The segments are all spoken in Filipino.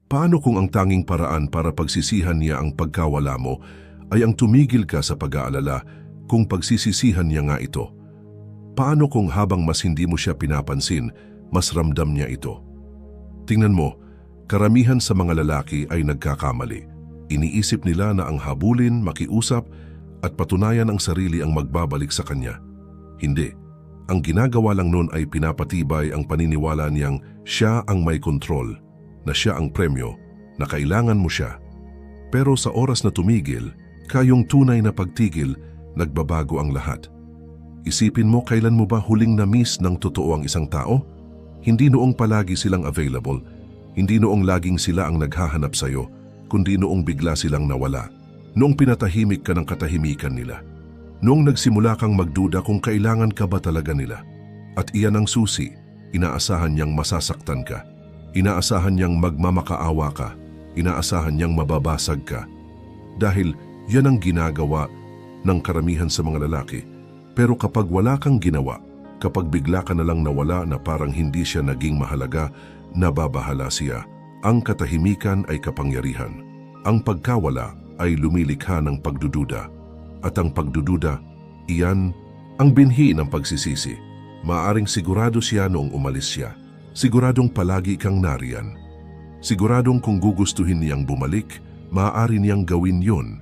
Paano kung ang tanging paraan para pagsisihan niya ang pagkawala mo ay ang tumigil ka sa pag-aalala kung pagsisisihan niya nga ito? Paano kung habang mas hindi mo siya pinapansin, mas ramdam niya ito? Tingnan mo, karamihan sa mga lalaki ay nagkakamali. Iniisip nila na ang habulin, makiusap at patunayan ang sarili ang magbabalik sa kanya. Hindi. Ang ginagawa lang nun ay pinapatibay ang paniniwala niyang siya ang may kontrol, na siya ang premyo, na kailangan mo siya. Pero sa oras na tumigil, kayong tunay na pagtigil, nagbabago ang lahat. Isipin mo kailan mo ba huling na-miss ng totoo ang isang tao? Hindi noong palagi silang available, hindi noong laging sila ang naghahanap sa'yo, kundi noong bigla silang nawala. Noong pinatahimik ka ng katahimikan nila. Noong nagsimula kang magduda kung kailangan ka ba talaga nila. At iyan ang susi, inaasahan niyang masasaktan ka. Inaasahan niyang magmamakaawa ka. Inaasahan niyang mababasag ka. Dahil yan ang ginagawa ng karamihan sa mga lalaki. Pero kapag wala kang ginawa, kapag bigla ka na lang nawala na parang hindi siya naging mahalaga, nababahala siya. Ang katahimikan ay kapangyarihan. Ang pagkawala ay lumilikha ng pagdududa. At ang pagdududa, iyan ang binhi ng pagsisisi. Maaring sigurado siya noong umalis siya. Siguradong palagi kang nariyan. Siguradong kung gugustuhin niyang bumalik, maaari niyang gawin yun.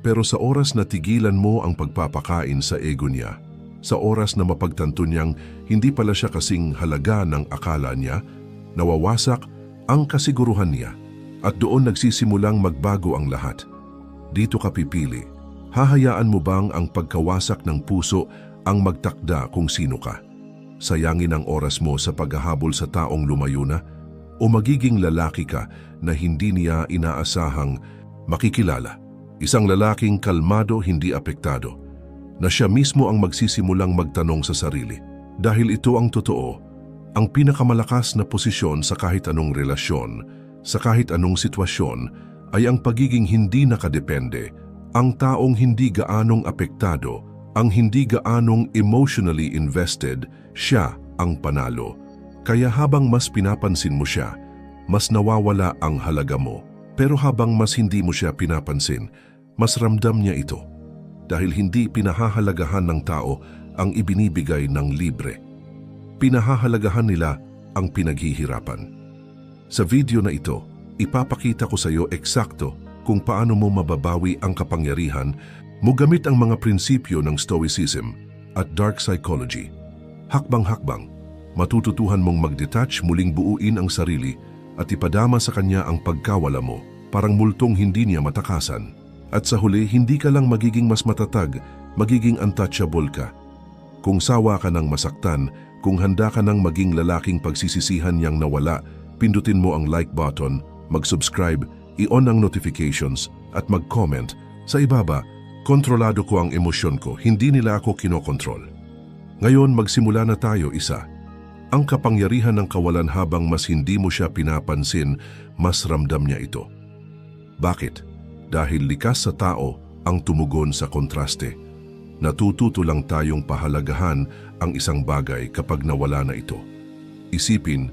Pero sa oras na tigilan mo ang pagpapakain sa ego niya, sa oras na mapagtanto niyang hindi pala siya kasing halaga ng akala niya, nawawasak ang kasiguruhan niya at doon nagsisimulang magbago ang lahat. Dito ka pipili. Hahayaan mo bang ang pagkawasak ng puso ang magtakda kung sino ka? Sayangin ang oras mo sa paghahabol sa taong lumayo na? O magiging lalaki ka na hindi niya inaasahang makikilala? Isang lalaking kalmado, hindi apektado, na siya mismo ang magsisimulang magtanong sa sarili. Dahil ito ang totoo, ang pinakamalakas na posisyon sa kahit anong relasyon, sa kahit anong sitwasyon, ay ang pagiging hindi nakadepende, ang taong hindi gaanong apektado, ang hindi gaanong emotionally invested, siya ang panalo. Kaya habang mas pinapansin mo siya, mas nawawala ang halaga mo. Pero habang mas hindi mo siya pinapansin, mas ramdam niya ito. Dahil hindi pinahahalagahan ng tao ang ibinibigay ng libre. Pinahahalagahan nila ang pinaghihirapan. Sa video na ito, ipapakita ko sa iyo eksakto kung paano mo mababawi ang kapangyarihan mo gamit ang mga prinsipyo ng Stoicism at Dark Psychology. Hakbang-hakbang, matututuhan mong mag-detach, muling buuin ang sarili at ipadama sa kanya ang pagkawala mo, parang multong hindi niya matakasan. At sa huli, hindi ka lang magiging mas matatag, magiging untouchable ka. Kung sawa ka ng masaktan, kung handa ka ng maging lalaking pagsisisihan niyang nawala, pindutin mo ang like button, mag-subscribe, i-on ang notifications at mag-comment. Sa ibaba, kontrolado ko ang emosyon ko, hindi nila ako kinokontrol. Ngayon magsimula na tayo isa. Ang kapangyarihan ng kawalan habang mas hindi mo siya pinapansin, mas ramdam niya ito. Bakit? Dahil likas sa tao ang tumugon sa kontraste. Natututo lang tayong pahalagahan ang isang bagay kapag nawala na ito. Isipin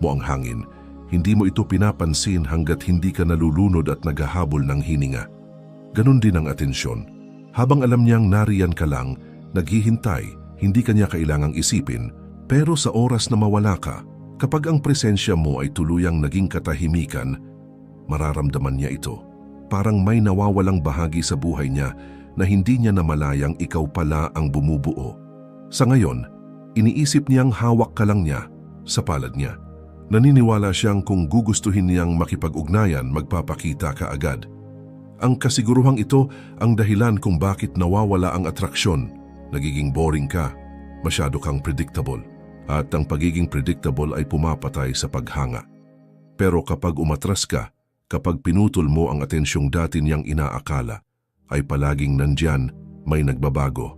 mo ang hangin. Hindi mo ito pinapansin hanggat hindi ka nalulunod at naghahabol ng hininga. Ganon din ang atensyon. Habang alam niyang nariyan ka lang, naghihintay, hindi ka niya kailangang isipin, pero sa oras na mawala ka, kapag ang presensya mo ay tuluyang naging katahimikan, mararamdaman niya ito. Parang may nawawalang bahagi sa buhay niya na hindi niya namalayang ikaw pala ang bumubuo. Sa ngayon, iniisip niyang hawak ka lang niya sa palad niya. Naniniwala siyang kung gugustuhin niyang makipag-ugnayan, magpapakita ka agad. Ang kasiguruhang ito ang dahilan kung bakit nawawala ang atraksyon. Nagiging boring ka, masyado kang predictable. At ang pagiging predictable ay pumapatay sa paghanga. Pero kapag umatras ka, kapag pinutol mo ang atensyong dati niyang inaakala, ay palaging nandyan, may nagbabago.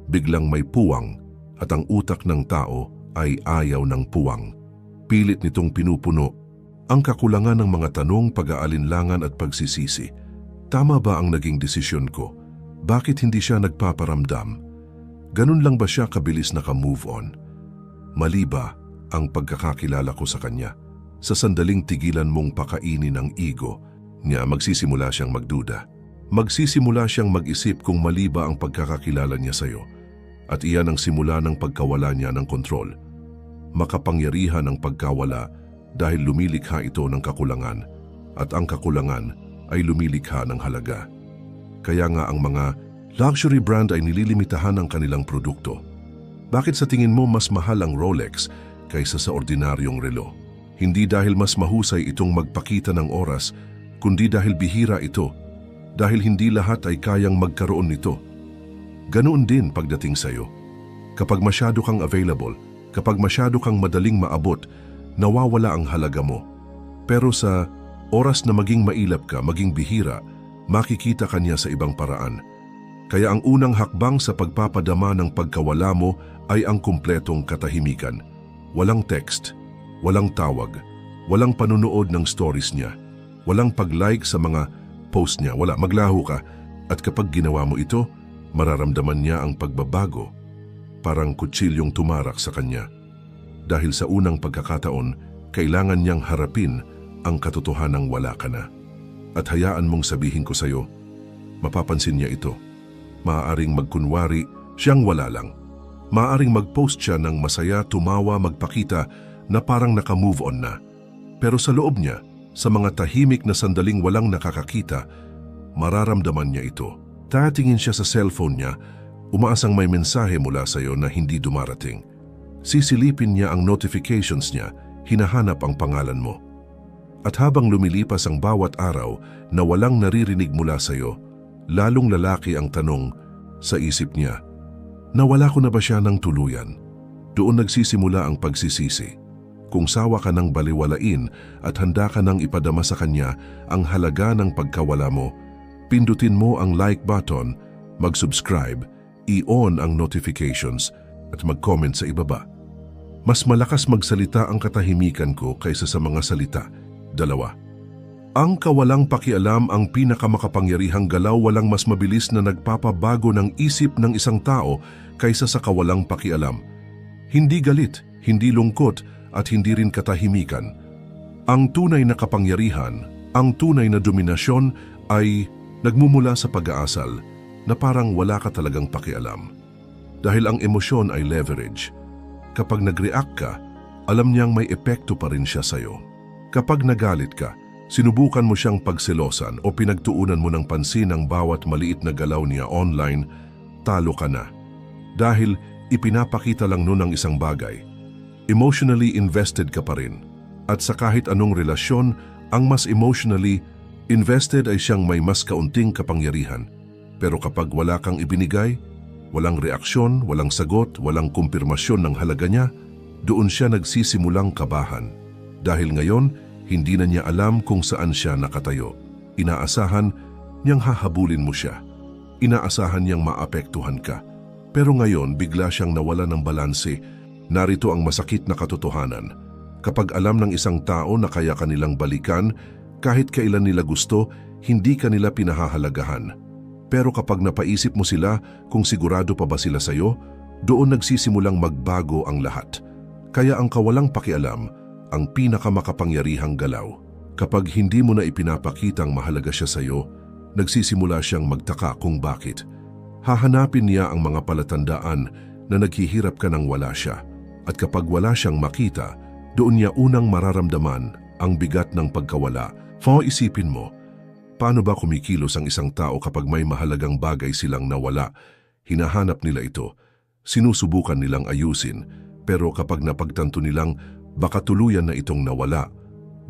Biglang may puwang at ang utak ng tao ay ayaw ng puwang. Pilit nitong pinupuno ang kakulangan ng mga tanong, pag-aalinlangan at pagsisisi. Tama ba ang naging desisyon ko? Bakit hindi siya nagpaparamdam? Ganun lang ba siya kabilis naka-move on? Mali ba ang pagkakakilala ko sa kanya? sa sandaling tigilan mong pakainin ang ego niya, magsisimula siyang magduda. Magsisimula siyang mag-isip kung mali ba ang pagkakakilala niya sa'yo. At iyan ang simula ng pagkawala niya ng kontrol. Makapangyarihan ang pagkawala dahil lumilikha ito ng kakulangan at ang kakulangan ay lumilikha ng halaga. Kaya nga ang mga luxury brand ay nililimitahan ang kanilang produkto. Bakit sa tingin mo mas mahal ang Rolex kaysa sa ordinaryong relo? Hindi dahil mas mahusay itong magpakita ng oras, kundi dahil bihira ito. Dahil hindi lahat ay kayang magkaroon nito. Ganoon din pagdating sa'yo. Kapag masyado kang available, kapag masyado kang madaling maabot, nawawala ang halaga mo. Pero sa oras na maging mailap ka, maging bihira, makikita ka niya sa ibang paraan. Kaya ang unang hakbang sa pagpapadama ng pagkawala mo ay ang kumpletong katahimikan. Walang text, walang tawag, walang panunood ng stories niya, walang pag-like sa mga post niya, wala, maglaho ka. At kapag ginawa mo ito, mararamdaman niya ang pagbabago, parang kutsilyong tumarak sa kanya. Dahil sa unang pagkakataon, kailangan niyang harapin ang katotohanang wala ka na. At hayaan mong sabihin ko sa'yo, mapapansin niya ito. Maaaring magkunwari, siyang wala lang. Maaaring mag-post siya ng masaya, tumawa, magpakita na parang naka-move on na. Pero sa loob niya, sa mga tahimik na sandaling walang nakakakita, mararamdaman niya ito. Tatingin siya sa cellphone niya, umaasang may mensahe mula sa iyo na hindi dumarating. Sisilipin niya ang notifications niya, hinahanap ang pangalan mo. At habang lumilipas ang bawat araw na walang naririnig mula sa iyo, lalong lalaki ang tanong sa isip niya, nawala ko na ba siya ng tuluyan? Doon nagsisimula ang pagsisisi. Kung sawa ka ng baliwalain at handa ka ng ipadama sa kanya ang halaga ng pagkawala mo, pindutin mo ang like button, mag-subscribe, i-on ang notifications at mag-comment sa ibaba. Mas malakas magsalita ang katahimikan ko kaysa sa mga salita. 2. Ang kawalang pakialam ang pinakamakapangyarihang galaw. Walang mas mabilis na nagpapabago ng isip ng isang tao kaysa sa kawalang pakialam. Hindi galit, hindi lungkot, at hindi rin katahimikan. Ang tunay na kapangyarihan, ang tunay na dominasyon ay nagmumula sa pag-aasal na parang wala ka talagang pakialam. Dahil ang emosyon ay leverage. Kapag nag-react ka, alam niyang may epekto pa rin siya sa'yo. Kapag nagalit ka, sinubukan mo siyang pagselosan o pinagtuunan mo ng pansin ang bawat maliit na galaw niya online, talo ka na. Dahil ipinapakita lang nun ang isang bagay. Emotionally invested ka pa rin. At sa kahit anong relasyon, ang mas emotionally invested ay siyang may mas kaunting kapangyarihan. Pero kapag wala kang ibinigay, walang reaksyon, walang sagot, walang kumpirmasyon ng halaga niya, doon siya nagsisimulang kabahan. Dahil ngayon, hindi na niya alam kung saan siya nakatayo. Inaasahan niyang hahabulin mo siya. Inaasahan niyang maapektuhan ka. Pero ngayon, bigla siyang nawala ng balanse. Narito ang masakit na katotohanan. Kapag alam ng isang tao na kaya kanilang balikan, kahit kailan nila gusto, hindi kanila pinahahalagahan. Pero kapag napaisip mo sila kung sigurado pa ba sila sa'yo, doon nagsisimulang magbago ang lahat. Kaya ang kawalang pakialam, ang pinakamakapangyarihang galaw. Kapag hindi mo na ipinapakitang mahalaga siya sa'yo, nagsisimula siyang magtaka kung bakit. Hahanapin niya ang mga palatandaan na naghihirap ka nang wala siya. At kapag wala siyang makita, doon niya unang mararamdaman ang bigat ng pagkawala. Isipin mo, paano ba kumikilos ang isang tao kapag may mahalagang bagay silang nawala? Hinahanap nila ito, sinusubukan nilang ayusin, pero kapag napagtanto nilang baka tuluyan na itong nawala,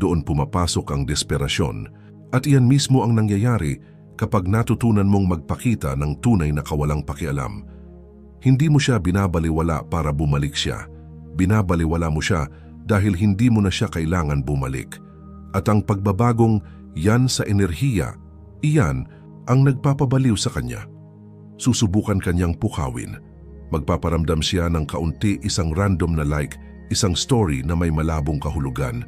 doon pumapasok ang desperasyon. At iyan mismo ang nangyayari kapag natutunan mong magpakita ng tunay na kawalang pakialam. Hindi mo siya binabaliwala para bumalik siya. Binabaliwala mo siya dahil hindi mo na siya kailangan bumalik. At ang pagbabagong yan sa enerhiya, iyan ang nagpapabaliw sa kanya. Susubukan kanyang pukawin. Magpaparamdam siya ng kaunti, isang random na like, isang story na may malabong kahulugan,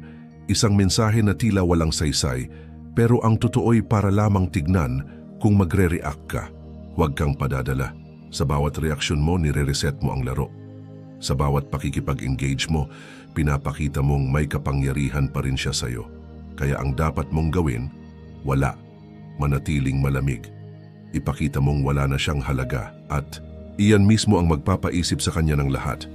isang mensahe na tila walang saysay, pero ang totoo'y para lamang tignan kung magre-react ka. Huwag kang padadala. Sa bawat reaksyon mo, nire-reset mo ang laro. Sa bawat pakikipag-engage mo, pinapakita mong may kapangyarihan pa rin siya sa'yo. Kaya ang dapat mong gawin, wala. Manatiling malamig. Ipakita mong wala na siyang halaga at iyan mismo ang magpapaisip sa kanya ng lahat.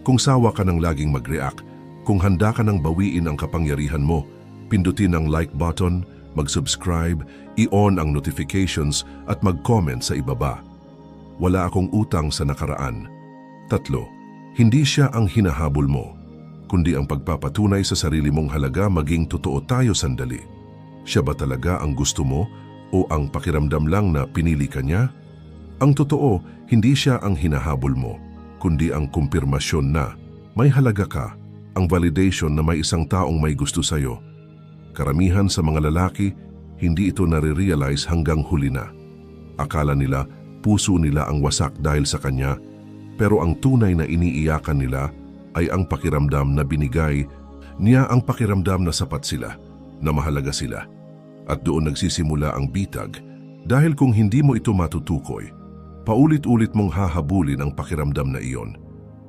Kung sawa ka ng laging mag-react, kung handa ka ng bawiin ang kapangyarihan mo, pindutin ang like button, mag-subscribe, i-on ang notifications at mag-comment sa ibaba. Wala akong utang sa nakaraan. 3. Hindi siya ang hinahabol mo, kundi ang pagpapatunay sa sarili mong halaga. Maging totoo tayo sandali. Siya ba talaga ang gusto mo o ang pakiramdam lang na pinili ka niya? Ang totoo, hindi siya ang hinahabol mo, kundi ang kumpirmasyon na may halaga ka, ang validation na may isang taong may gusto sa'yo. Karamihan sa mga lalaki, hindi ito nare-realize hanggang huli na. Akala nila, puso nila ang wasak dahil sa kanya, pero ang tunay na iniiyakan nila ay ang pakiramdam na binigay niya, ang pakiramdam na sapat sila, na mahalaga sila. At doon nagsisimula ang bitag, dahil kung hindi mo ito matutukoy, paulit-ulit mong hahabulin ang pakiramdam na iyon.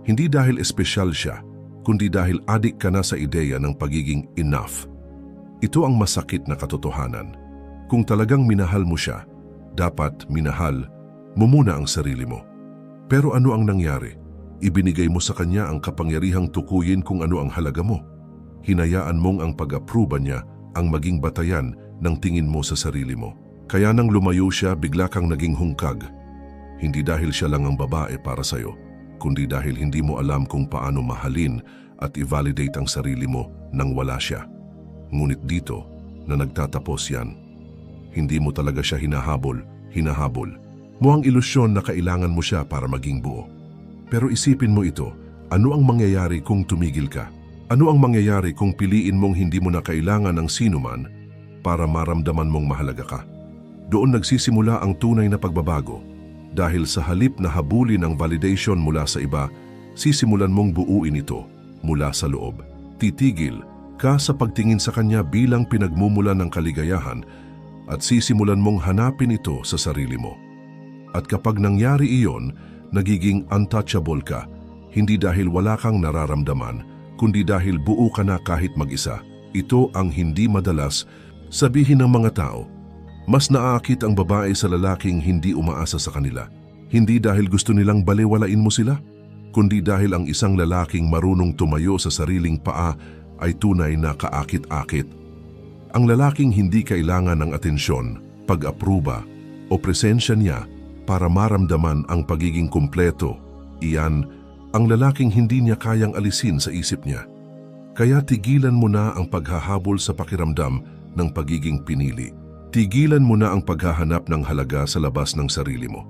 Hindi dahil espesyal siya, kundi dahil adik ka na sa ideya ng pagiging enough. Ito ang masakit na katotohanan. Kung talagang minahal mo siya, dapat minahal mo muna ang sarili mo. Pero ano ang nangyari? Ibinigay mo sa kanya ang kapangyarihang tukuyin kung ano ang halaga mo. Hinayaan mong ang pag-aproba niya ang maging batayan ng tingin mo sa sarili mo. Kaya nang lumayo siya, bigla kang naging hungkag. Hindi dahil siya lang ang babae para sa'yo, kundi dahil hindi mo alam kung paano mahalin at i-validate ang sarili mo nang wala siya. Ngunit dito na nagtatapos yan. Hindi mo talaga siya hinahabol. Mo ang ilusyon na kailangan mo siya para maging buo. Pero isipin mo ito, ano ang mangyayari kung tumigil ka? Ano ang mangyayari kung piliin mong hindi mo na kailangan ng sinuman para maramdaman mong mahalaga ka? Doon nagsisimula ang tunay na pagbabago. Dahil sa halip na habulin ang validation mula sa iba, sisimulan mong buuin ito mula sa loob. Titigil ka sa pagtingin sa kanya bilang pinagmumulan ng kaligayahan at sisimulan mong hanapin ito sa sarili mo. At kapag nangyari iyon, nagiging untouchable ka, hindi dahil wala kang nararamdaman, kundi dahil buo ka na kahit mag-isa. Ito ang hindi madalas sabihin ng mga tao. Mas naaakit ang babae sa lalaking hindi umaasa sa kanila. Hindi dahil gusto nilang balewalain mo sila, kundi dahil ang isang lalaking marunong tumayo sa sariling paa ay tunay na kaakit-akit. Ang lalaking hindi kailangan ng atensyon, pag-apruba o presensya niya para maramdaman ang pagiging kumpleto. Iyan ang lalaking hindi niya kayang alisin sa isip niya. Kaya tigilan mo na ang paghahabol sa pakiramdam ng pagiging pinili. Tigilan mo na ang paghahanap ng halaga sa labas ng sarili mo.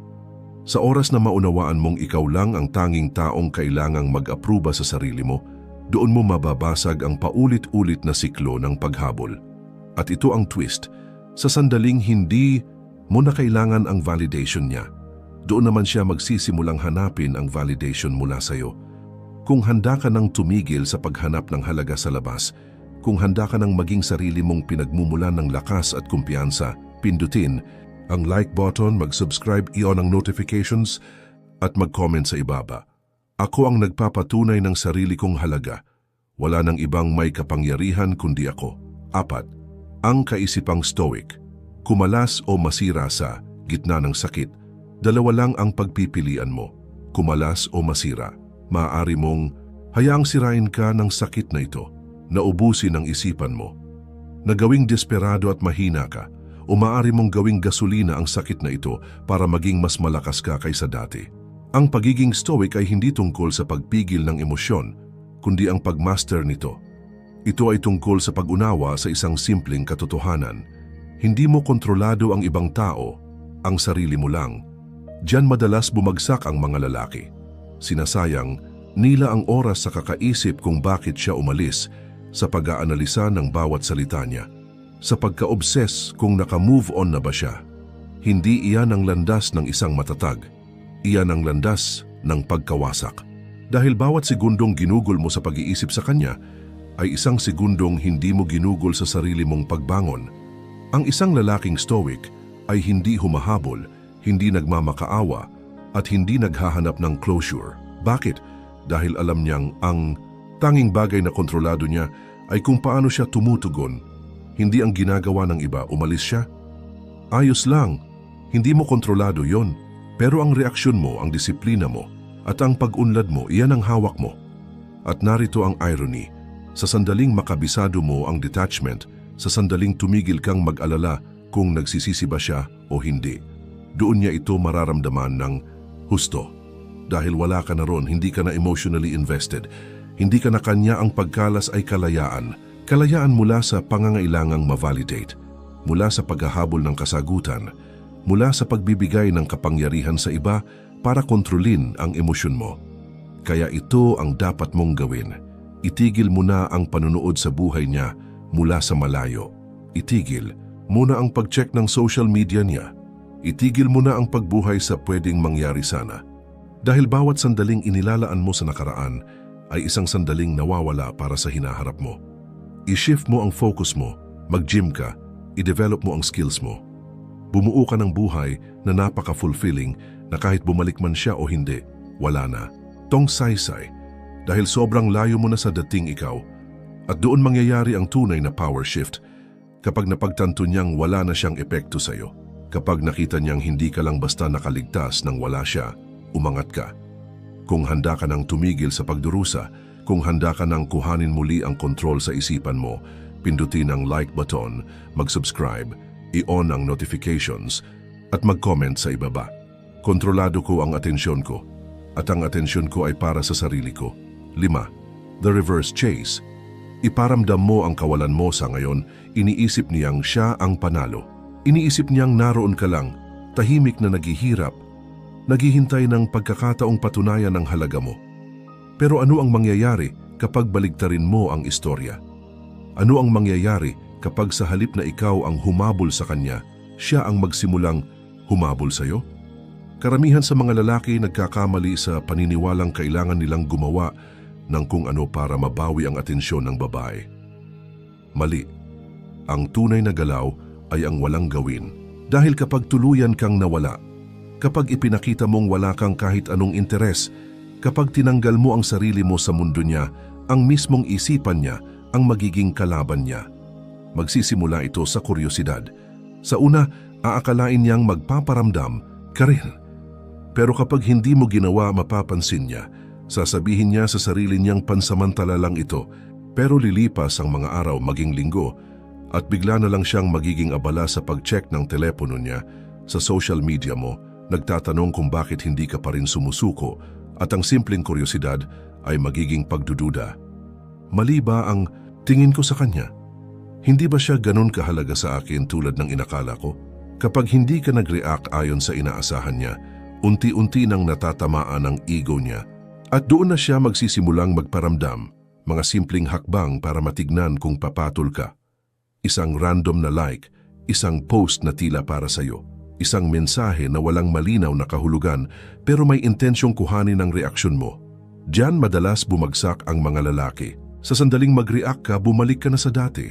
Sa oras na maunawaan mong ikaw lang ang tanging taong kailangang mag-apruba sa sarili mo, doon mo mababasag ang paulit-ulit na siklo ng paghabol. At ito ang twist, sa sandaling hindi mo na kailangan ang validation niya, doon naman siya magsisimulang hanapin ang validation mula sa'yo. Kung handa ka nang tumigil sa paghanap ng halaga sa labas, kung handa ka nang maging sarili mong pinagmumulan ng lakas at kumpiyansa, pindutin ang like button, mag-subscribe, i-on ang notifications at mag-comment sa ibaba. Ako ang nagpapatunay ng sarili kong halaga. Wala nang ibang may kapangyarihan kundi ako. 4. Ang kaisipang stoic. Kumalas o masira sa gitna ng sakit. Dalawa lang ang pagpipilian mo. Kumalas o masira. Maaari mong hayaang sirain ka ng sakit na ito. Naubusin ang isipan mo, na gawing desperado at mahina ka, o maaari mong gawing gasolina ang sakit na ito para maging mas malakas ka kaysa dati. Ang pagiging stoic ay hindi tungkol sa pagpigil ng emosyon, kundi ang pagmaster nito. Ito ay tungkol sa pag-unawa sa isang simpleng katotohanan. Hindi mo kontrolado ang ibang tao, ang sarili mo lang. Diyan madalas bumagsak ang mga lalaki. Sinasayang nila ang oras sa kakaisip kung bakit siya umalis, sa pag-aanalisa ng bawat salita niya, sa pagka-obses kung naka-move on na ba siya. Hindi iyan ang landas ng isang matatag. Iyan ang landas ng pagkawasak. Dahil bawat segundong ginugol mo sa pag-iisip sa kanya, ay isang segundong hindi mo ginugol sa sarili mong pagbangon. Ang isang lalaking stoic ay hindi humahabol, hindi nagmamakaawa, at hindi naghahanap ng closure. Bakit? Dahil alam niyang ang Tanging bagay na kontrolado niya ay kung paano siya tumutugon. Hindi ang ginagawa ng iba, umalis siya. Ayos lang, hindi mo kontrolado yon. Pero ang reaksyon mo, ang disiplina mo, at ang pag-unlad mo, iyan ang hawak mo. At narito ang irony, sa sandaling makabisado mo ang detachment, sa sandaling tumigil kang mag-alala kung nagsisisi ba siya o hindi, doon niya ito mararamdaman ng husto. Dahil wala ka na ron, hindi ka na emotionally invested, hindi ka na kanya, ang pagkalas ay kalayaan. Kalayaan mula sa pangangailangang ma-validate, mula sa paghahabol ng kasagutan, mula sa pagbibigay ng kapangyarihan sa iba para kontrolin ang emosyon mo. Kaya ito ang dapat mong gawin. Itigil mo na ang panunood sa buhay niya mula sa malayo. Itigil muna ang pag-check ng social media niya. Itigil mo na ang pagbuhay sa pwedeng mangyari sana. Dahil bawat sandaling inilalaan mo sa nakaraan ay isang sandaling nawawala para sa hinaharap mo. I-shift mo ang focus mo, mag-gym ka, i-develop mo ang skills mo. Bumuo ka ng buhay na napaka-fulfilling na kahit bumalik man siya o hindi, wala na. Tong saysay, dahil sobrang layo mo na sa dating ikaw, at doon mangyayari ang tunay na power shift kapag napagtanto niyang wala na siyang epekto sa'yo. Kapag nakita niyang hindi ka lang basta nakaligtas nang wala siya, umangat ka. Kung handa ka nang tumigil sa pagdurusa, kung handa ka nang kuhanin muli ang kontrol sa isipan mo, pindutin ang like button, mag-subscribe, i-on ang notifications, at mag-comment sa ibaba. Kontrolado ko ang atensyon ko, at ang atensyon ko ay para sa sarili ko. 5. The reverse chase. Iparamdam mo ang kawalan mo sa ngayon, iniisip niyang siya ang panalo. Iniisip niyang naroon ka lang, tahimik na naghihirap, naghihintay ng pagkakataong patunayan ang halaga mo. Pero ano ang mangyayari kapag baligtarin mo ang istorya? Ano ang mangyayari kapag sa halip na ikaw ang humabol sa kanya, siya ang magsimulang humabol sa iyo? Karamihan sa mga lalaki nagkakamali sa paniniwalang kailangan nilang gumawa ng kung ano para mabawi ang atensyon ng babae. Mali. Ang tunay na galaw ay ang walang gawin. Dahil kapag tuluyan kang nawala, kapag ipinakita mong wala kang kahit anong interes, kapag tinanggal mo ang sarili mo sa mundo niya, ang mismong isipan niya ang magiging kalaban niya. Magsisimula ito sa kuryosidad. Sa una, aakalain niyang magpaparamdam ka rin. Pero kapag hindi mo ginawa, mapapansin niya. Sasabihin niya sa sarili niyang pansamantala lang ito, pero lilipas ang mga araw maging linggo at bigla na lang siyang magiging abala sa pag-check ng telepono niya, sa social media mo, nagtatanong kung bakit hindi ka pa rin sumusuko at ang simpleng kuryosidad ay magiging pagdududa. Mali ba ang tingin ko sa kanya? Hindi ba siya ganun kahalaga sa akin tulad ng inakala ko? Kapag hindi ka nag-react ayon sa inaasahan niya, unti-unti nang natatamaan ang ego niya at doon na siya magsisimulang magparamdam, mga simpleng hakbang para matignan kung papatol ka. Isang random na like, isang post na tila para sa'yo, isang mensahe na walang malinaw na kahulugan pero may intensyong kuhanin ang reaksyon mo. Diyan madalas bumagsak ang mga lalaki. Sa sandaling mag-react ka, bumalik ka na sa dati.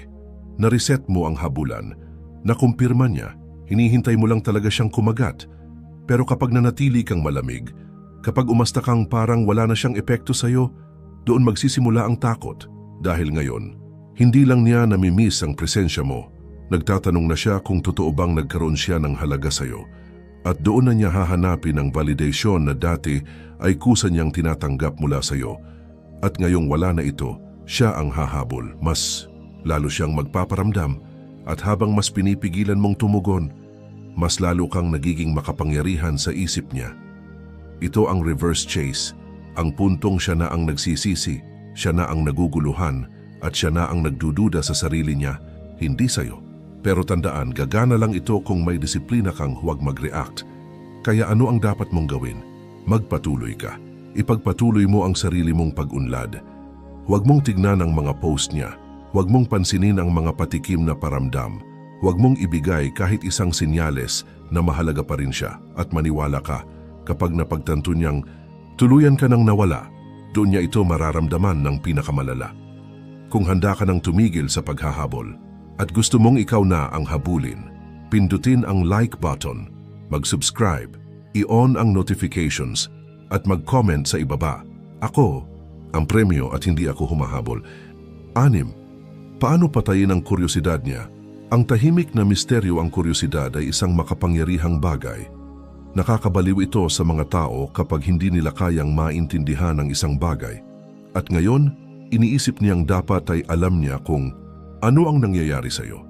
Na-reset mo ang habulan. Nakumpirma niya, hinihintay mo lang talaga siyang kumagat. Pero kapag nanatili kang malamig, kapag umasta kang parang wala na siyang epekto sa'yo, doon magsisimula ang takot. Dahil ngayon, hindi lang niya namimiss ang presensya mo. Nagtatanong na siya kung totoo bang nagkaroon siya ng halaga sa'yo. At doon na niya hahanapin ang validation na dati ay kusa niyang tinatanggap mula sa'yo. At ngayong wala na ito, siya ang hahabol. Mas lalo siyang magpaparamdam at habang mas pinipigilan mong tumugon, mas lalo kang nagiging makapangyarihan sa isip niya. Ito ang reverse chase, ang puntong siya na ang nagsisisi, siya na ang naguguluhan, at siya na ang nagdududa sa sarili niya, hindi sa'yo. Pero tandaan, gagana lang ito kung may disiplina kang huwag mag-react. Kaya ano ang dapat mong gawin? Magpatuloy ka. Ipagpatuloy mo ang sarili mong pag-unlad. Huwag mong tignan ang mga post niya. Huwag mong pansinin ang mga patikim na paramdam. Huwag mong ibigay kahit isang sinyales na mahalaga pa rin siya at maniwala ka kapag napagtanto niyang tuluyan ka nang nawala, doon niya ito mararamdaman ng pinakamalala. Kung handa ka nang tumigil sa paghahabol at gusto mong ikaw na ang habulin, pindutin ang like button, mag-subscribe, i-on ang notifications at mag-comment sa ibaba. Ako, ang premyo at hindi ako humahabol. 6. Paano patayin ang kuryosidad niya? Ang tahimik na misteryo ang kuryosidad ay isang makapangyarihang bagay. Nakakabaliw ito sa mga tao kapag hindi nila kayang maintindihan ang isang bagay. At ngayon, iniisip niyang dapat ay alam niya kung ano ang nangyayari sa iyo.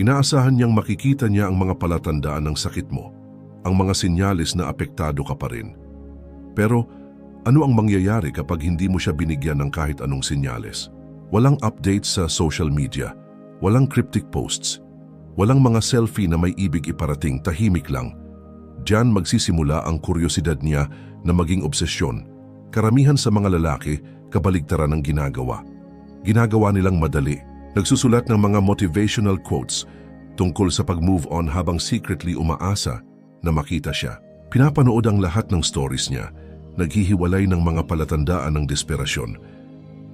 Inaasahan niyang makikita niya ang mga palatandaan ng sakit mo, ang mga sinyalis na apektado ka pa rin. Pero ano ang mangyayari kapag hindi mo siya binigyan ng kahit anong sinyalis? Walang updates sa social media, walang cryptic posts, walang mga selfie na may ibig iparating, tahimik lang. Diyan magsisimula ang kuryosidad niya na maging obsesyon. Karamihan sa mga lalaki, kabaligtaran ng ginagawa. Ginagawa nilang madali. Nagsusulat ng mga motivational quotes tungkol sa pag-move on habang secretly umaasa na makita siya. Pinapanood ang lahat ng stories niya, naghihiwalay ng mga palatandaan ng desperasyon.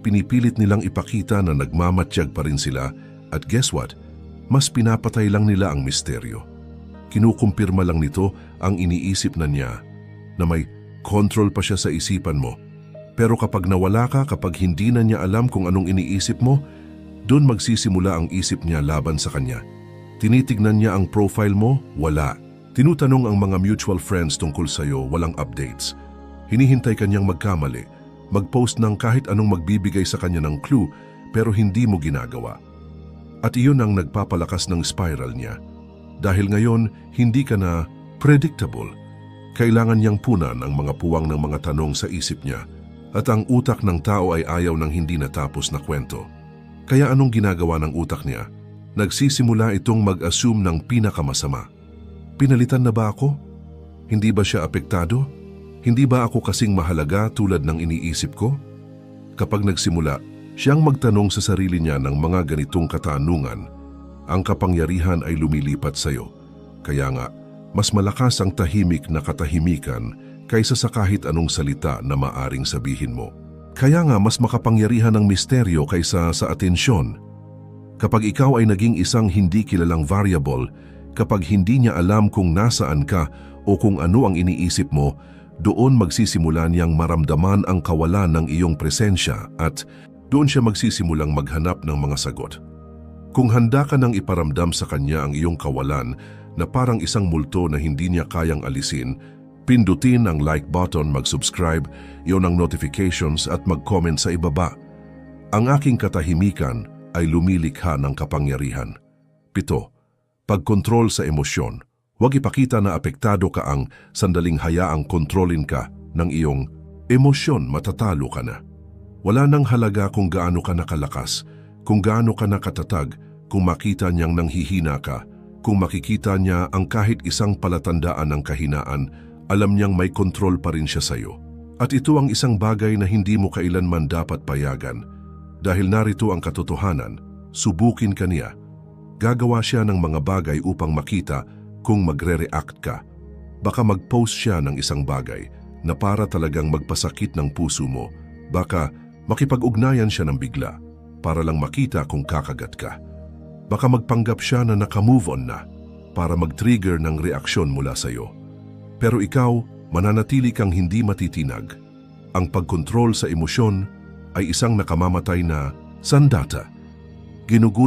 Pinipilit nilang ipakita na nagmamatyag pa rin sila at guess what? Mas pinapatay lang nila ang misteryo. Kinukumpirma lang nito ang iniisip na niya na may control pa siya sa isipan mo. Pero kapag nawala ka, kapag hindi na niya alam kung anong iniisip mo, doon magsisimula ang isip niya laban sa kanya. Tinitignan niya ang profile mo, wala. Tinutanong ang mga mutual friends tungkol sa'yo, walang updates. Hinihintay kanyang magkamali, mag-post ng kahit anong magbibigay sa kanya ng clue pero hindi mo ginagawa. At iyon ang nagpapalakas ng spiral niya. Dahil ngayon, hindi ka na predictable. Kailangan niyang punan ang mga puwang ng mga tanong sa isip niya at ang utak ng tao ay ayaw ng hindi natapos na kwento. Kaya anong ginagawa ng utak niya? Nagsisimula itong mag-assume ng pinakamasama. Pinalitan na ba ako? Hindi ba siya apektado? Hindi ba ako kasing mahalaga tulad ng iniisip ko? Kapag nagsimula, siyang magtanong sa sarili niya ng mga ganitong katanungan, ang kapangyarihan ay lumilipat sa iyo. Kaya nga, mas malakas ang tahimik na katahimikan kaysa sa kahit anong salita na maaring sabihin mo. Kaya nga mas makapangyarihan ang misteryo kaysa sa atensyon. Kapag ikaw ay naging isang hindi kilalang variable, kapag hindi niya alam kung nasaan ka o kung ano ang iniisip mo, doon magsisimula niyang maramdaman ang kawalan ng iyong presensya at doon siya magsisimulang maghanap ng mga sagot. Kung handa ka nang iparamdam sa kanya ang iyong kawalan na parang isang multo na hindi niya kayang alisin, pindutin ang like button, mag-subscribe, iyon ang notifications at mag-comment sa ibaba. Ang aking katahimikan ay lumilikha ng kapangyarihan. 7. Pagkontrol sa emosyon. Huwag ipakita na apektado ka ang sandaling hayaang kontrolin ka ng iyong emosyon, matatalo ka na. Wala nang halaga kung gaano ka nakalakas, kung gaano ka nakatatag, kung makita niyang nanghihina ka, kung makikita niya ang kahit isang palatandaan ng kahinaan, alam niyang may kontrol pa rin siya sa iyo. At ito ang isang bagay na hindi mo kailanman dapat payagan. Dahil narito ang katotohanan, subukin ka niya. Gagawa siya ng mga bagay upang makita kung magre-react ka. Baka mag-post siya ng isang bagay na para talagang magpasakit ng puso mo. Baka makipag-ugnayan siya ng bigla para lang makita kung kakagat ka. Baka magpanggap siya na naka-move on na para mag-trigger ng reaksyon mula sa iyo. Pero ikaw, mananatili kang hindi matitinag. Ang pagkontrol sa emosyon ay isang nakamamatay na sandata. Ginugulo